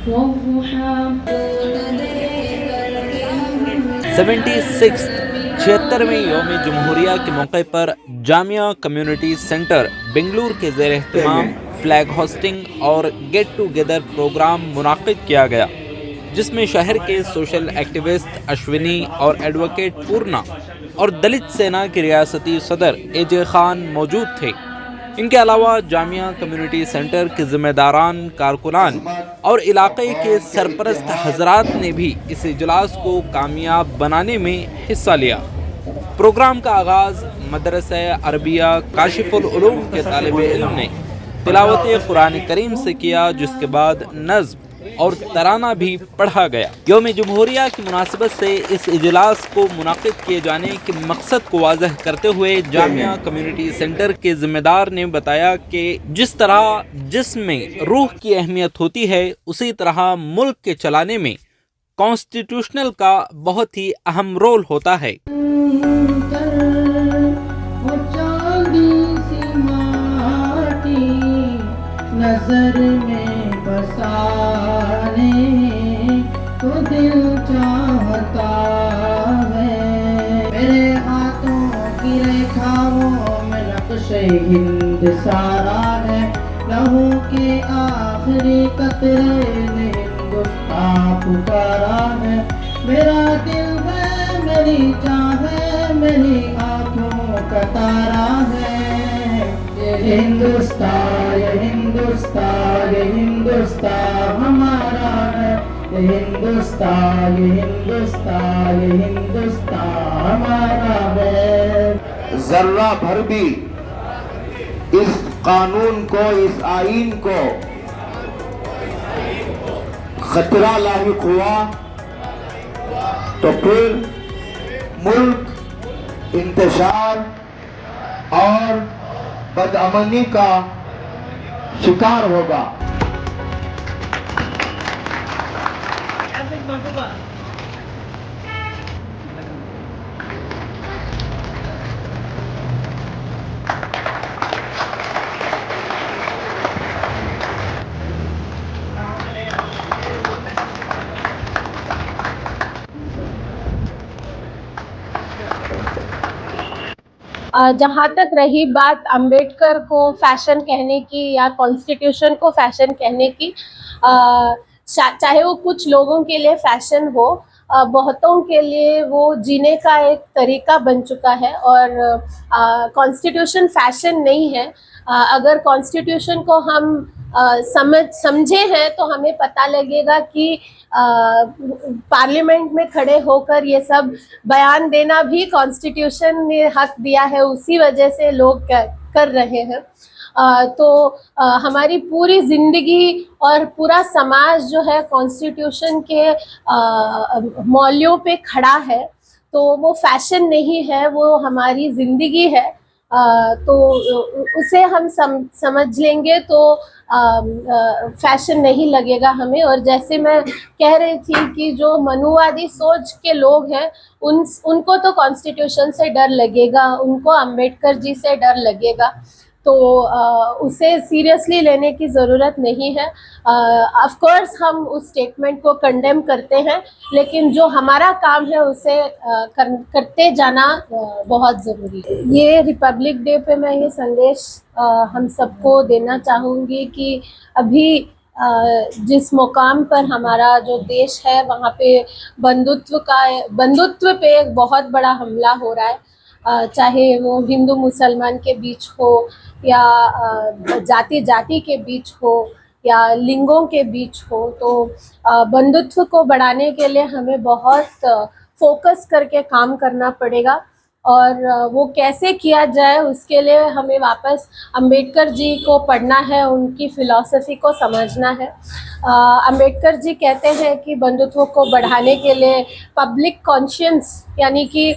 76 76वें यौम जमहूरिया के मौके पर जामिया कम्युनिटी सेंटर बेंगलुरु के ज़ेर एहतमाम फ्लैग होस्टिंग और गेट टुगेदर प्रोग्राम मुनाकिद किया गया, जिसमें शहर के सोशल एक्टिविस्ट अश्विनी और एडवोकेट पूर्णा और दलित सेना के रियासती सदर एजे खान मौजूद थे। इनके अलावा जामिया कम्युनिटी सेंटर के जिम्मेदारान, कारकुनान और इलाके के सरपरस्त हजरात ने भी इस इजलास को कामयाब बनाने में हिस्सा लिया। प्रोग्राम का आगाज़ मदरसा अरबिया काशिफुल उलूम के तालिबे इल्म ने तिलावत कुरान करीम से किया, जिसके बाद नज़्म और तराना भी पढ़ा गया। यौम जमहूरिया की मुनासिबत से इस इजलास को मुनाकिद किए जाने के मकसद को वाज़ह करते हुए जामिया कम्युनिटी सेंटर के ज़िम्मेदार ने बताया कि जिस तरह जिसमें रूह की अहमियत होती है, उसी तरह मुल्क के चलाने में कॉन्स्टिट्यूशनल का बहुत ही अहम रोल होता है। नजर में बसाने तो दिल चाहता है, मेरे हाथों की रेखाओं में नक्शे हिंद सारा है, लहू के आखिरी कतरे ने हिंदुस्तान पुकारा है, मेरा दिल है, मेरी जान है, मेरी आंखों का तारा है, ये हिंदुस्तान, ये हिंदुस्तान, ये हिंदुस्तान हमारा है, ये हिंदुस्तान, ये हिंदुस्तान, ये हिंदुस्तान हमारा है। जर्रा भर भी इस कानून को, इस आईन को खतरा लाहिक हुआ तो फिर मुल्क इंतशार और बदअमनी का शिकार होगा। जहाँ तक रही बात अंबेडकर को फैशन कहने की या कॉन्स्टिट्यूशन को फैशन कहने की, चाहे वो कुछ लोगों के लिए फैशन हो, बहुतों के लिए वो जीने का एक तरीका बन चुका है। और कॉन्स्टिट्यूशन फैशन नहीं है। अगर कॉन्स्टिट्यूशन को हम समझे हैं तो हमें पता लगेगा कि पार्लियामेंट में खड़े होकर ये सब बयान देना भी कॉन्स्टिट्यूशन ने हक दिया है, उसी वजह से लोग कर रहे हैं। तो हमारी पूरी ज़िंदगी और पूरा समाज जो है कॉन्स्टिट्यूशन के मौलियों पे खड़ा है, तो वो फैशन नहीं है, वो हमारी ज़िंदगी है। तो उसे हम समझ लेंगे तो फैशन नहीं लगेगा हमें। और जैसे मैं कह रही थी कि जो मनुवादी सोच के लोग हैं उनको तो कॉन्स्टिट्यूशन से डर लगेगा, उनको अंबेडकर जी से डर लगेगा, तो उसे सीरियसली लेने की ज़रूरत नहीं है। ऑफ कोर्स हम उस स्टेटमेंट को कंडेम करते हैं, लेकिन जो हमारा काम है उसे करते जाना बहुत ज़रूरी है। ये रिपब्लिक डे पे मैं ये संदेश हम सबको देना चाहूँगी कि अभी जिस मुकाम पर हमारा जो देश है वहाँ पे बंधुत्व पे एक बहुत बड़ा हमला हो रहा है। चाहे वो हिंदू मुसलमान के बीच हो या जाति जाति के बीच हो या लिंगों के बीच हो, तो बंधुत्व को बढ़ाने के लिए हमें बहुत फोकस करके काम करना पड़ेगा। और वो कैसे किया जाए उसके लिए हमें वापस अंबेडकर जी को पढ़ना है, उनकी फ़िलॉसफी को समझना है। अंबेडकर जी कहते हैं कि बंधुत्व को बढ़ाने के लिए पब्लिक कॉन्शियंस यानी कि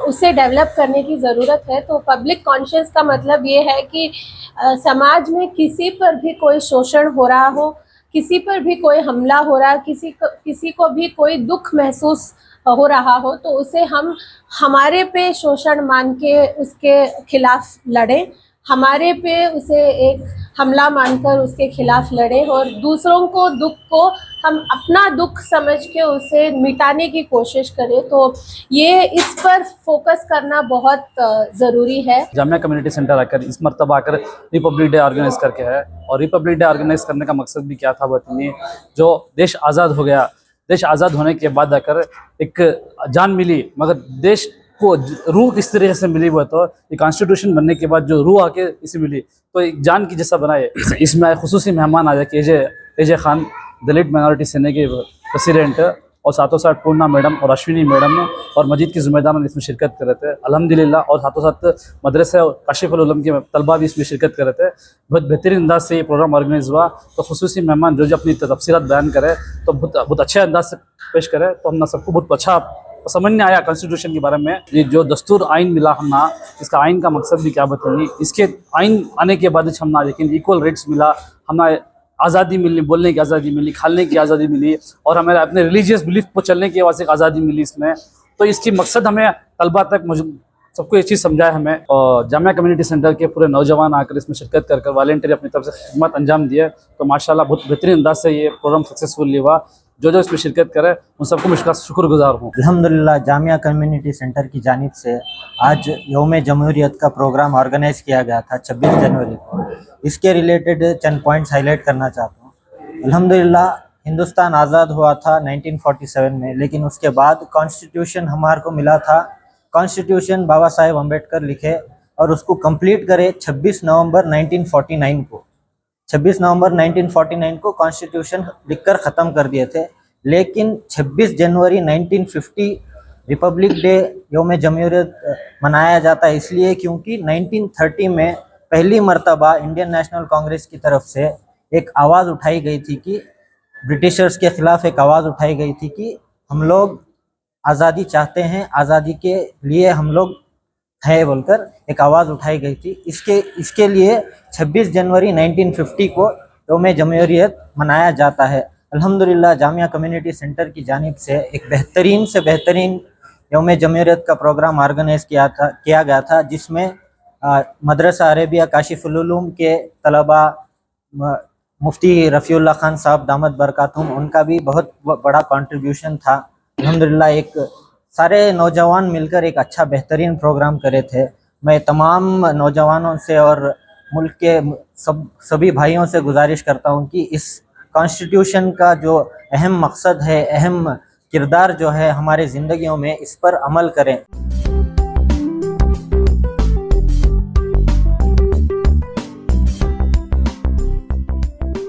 उसे डेवलप करने की ज़रूरत है। तो पब्लिक कॉन्शियंस का मतलब ये है कि समाज में किसी पर भी कोई शोषण हो रहा हो, किसी पर भी कोई हमला हो रहा है, किसी को भी कोई दुख महसूस हो रहा हो, तो उसे हम हमारे पे शोषण मान के उसके खिलाफ लड़ें, हमारे पे उसे एक हमला मानकर उसके खिलाफ लड़ें और दूसरों को दुख को हम अपना दुख समझ के उसे मिटाने की कोशिश करें। तो ये इस पर फोकस करना बहुत ज़रूरी है। जामिया कम्युनिटी सेंटर आकर इस मरतबा आकर रिपब्लिक डे ऑर्गेनाइज करके है, और रिपब्लिक डे ऑर्गेनाइज करने का मकसद भी क्या था बताइए। जो देश आज़ाद हो गया, देश आज़ाद होने के बाद आकर एक जान मिली, मगर देश को रूह किस तरीके से मिली वो तो ये कॉन्स्टिट्यूशन बनने के बाद जो रूह आके इसे मिली तो एक जान की जैसा बनाए। इसमें खुसूसी मेहमान आया कि एजे खान दलित माइनॉरिटी सेना के प्रेसिडेंट, और साथों साथ पूर्णा मैडम और अश्विनी मैडम और मजीद की ज़िम्मेदार इसमें शिरकत कर रहे थे अल्हम्दुलिल्लाह, और साथों साथ मदरसे और काशिफुल उलूम के तलबा भी इसमें शिरकत कर रहे थे। बहुत बेहतरीन अंदाज से ये प्रोग्राम ऑर्गेनाइज हुआ। तो खुसूसी मेहमान जो अपनी तफसीलात बयान करे तो बहुत अच्छे अंदाज से पेश करे, तो हमने सबको बहुत अच्छा समझ में आया कॉन्स्टिट्यूशन के बारे में। ये जो दस्तूर आइन मिला हमना, इसका आइन का मकसद भी क्या बताइए। इसके आइन आने के बाद हमना लेकिन इक्वल राइट्स मिला, हमें आज़ादी मिली, बोलने की आज़ादी मिली, खाने की आज़ादी मिली, और हमें अपने रिलीजियस बिलीफ पर चलने की वास्ते आज़ादी मिली इसमें। तो इसकी मकसद हमें तलबा तक सबको ये चीज़ समझाया हमें, और जामिया कम्युनिटी सेंटर के पूरे नौजवान आकर इसमें शिरकत कर वॉलंटियरी अपनी तरफ से खिदमत अंजाम दिए। तो माशाल्लाह बहुत बेहतरीन अंदाज से ये प्रोग्राम सक्सेसफुल हुआ। जो इसमें शिरकत करे उन सबको मैं शुक्रगुजार हूँ। अल्हम्दुलिल्लाह जामिया कम्युनिटी सेंटर की जानिब से आज यौम जमहूरियत का प्रोग्राम ऑर्गेनाइज़ किया गया था 26 जनवरी को। इसके रिलेटेड चंद पॉइंट्स हाईलाइट करना चाहता हूँ। अल्हम्दुलिल्लाह हिंदुस्तान आज़ाद हुआ था 1947 में, लेकिन उसके बाद कॉन्स्टिट्यूशन हमारे को मिला था। कॉन्स्टिट्यूशन बाबा साहेब अम्बेडकर लिखे और उसको कंप्लीट करे 26 नवंबर 1949 को। 26 नवंबर 1949 को कॉन्स्टिट्यूशन लिखकर ख़त्म कर दिए थे, लेकिन 26 जनवरी 1950 रिपब्लिक डे यौम जमहूरियत मनाया जाता है इसलिए क्योंकि 1930 में पहली मर्तबा इंडियन नेशनल कांग्रेस की तरफ से एक आवाज़ उठाई गई थी कि ब्रिटिशर्स के ख़िलाफ़ एक आवाज़ उठाई गई थी कि हम लोग आज़ादी चाहते हैं, आज़ादी के लिए हम लोग है बोलकर एक आवाज़ उठाई गई थी। इसके लिए 26 जनवरी 1950 को यौम जमहूरियत मनाया जाता है। अल्हम्दुलिल्लाह जामिया कम्युनिटी सेंटर की जानिब से एक बेहतरीन से बेहतरीन यौम जमहूरियत का प्रोग्राम ऑर्गेनाइज़ किया गया था, जिसमें मदरसा अरेबिया काशिफुल उलूम के तलबा, मुफ्ती रफ़ीउल्लाह खान साहब दामत बरकातुहुम, उनका भी बहुत बड़ा कंट्रीब्यूशन था। अल्हम्दुलिल्लाह एक सारे नौजवान मिलकर एक अच्छा बेहतरीन प्रोग्राम करे थे। मैं तमाम नौजवानों से और मुल्क के सभी भाइयों से गुजारिश करता हूं कि इस कॉन्स्टिट्यूशन का जो अहम मकसद है, अहम किरदार जो है हमारे ज़िंदगियों में, इस पर अमल करें।